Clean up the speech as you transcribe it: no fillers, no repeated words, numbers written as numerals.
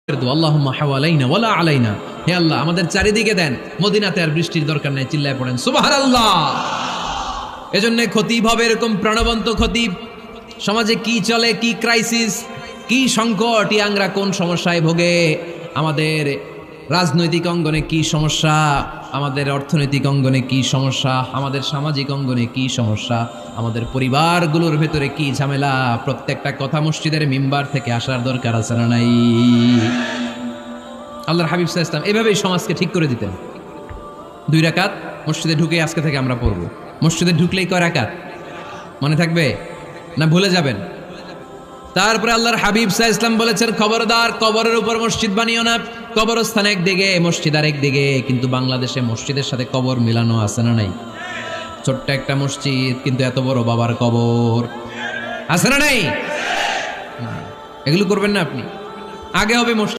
আল্লাহুম্মা হাওয়ালাইনা ওয়ালা আলাইনা, হে আল্লাহ আমাদের চারিদিকে দেন, মদিনাতে আর বৃষ্টির দরকার নাই। চিল্লায় পড়েন সুবহানাল্লাহ। এজন্য খতিব হবে এরকম প্রাণবন্ত খতিব। সমাজে কি চলে, কি ক্রাইসিস, কি সংকট, ইয়াংরা কোন সমস্যায় ভোগে, আমাদের রাজনৈতিক অঙ্গনে কি সমস্যা, আমাদের অর্থনৈতিক অঙ্গনে কি সমস্যা, আমাদের সামাজিক অঙ্গনে কি সমস্যা, আমাদের পরিবারগুলোর ভেতরে কি ঝামেলা, প্রত্যেকটা কথা মসজিদের মিম্বার থেকে আসার দরকার আছে না নাই? আল্লাহর হাবিব সাল্লাল্লাহু আলাইহি ওয়াসাল্লাম এভাবেই সমাজকে ঠিক করে দিতেন। 2 রাকাত মসজিদে ঢুকে আজকে থেকে আমরা পড়ব। মসজিদে ঢুকলেই কয় রাকাত মনে থাকবে না ভুলে যাবেন? তারপরে আল্লাহর হাবিব সাল্লাল্লাহু আলাইহি ওয়াসাল্লাম বলেছেন, খবরদার কবরের উপর মসজিদ বানিও না। কবরস্থান একদিকে, মসজিদ আরেক দিকে। কিন্তু বাংলাদেশে মসজিদের সাথে কবর মিলানো আছে না নাই? ছোট্ট একটা মসজিদ, কিন্তু এত বড় বাবার কবর আছে না নাই? এগুলো করবেন না আপনি। আগে হবে মসজিদ।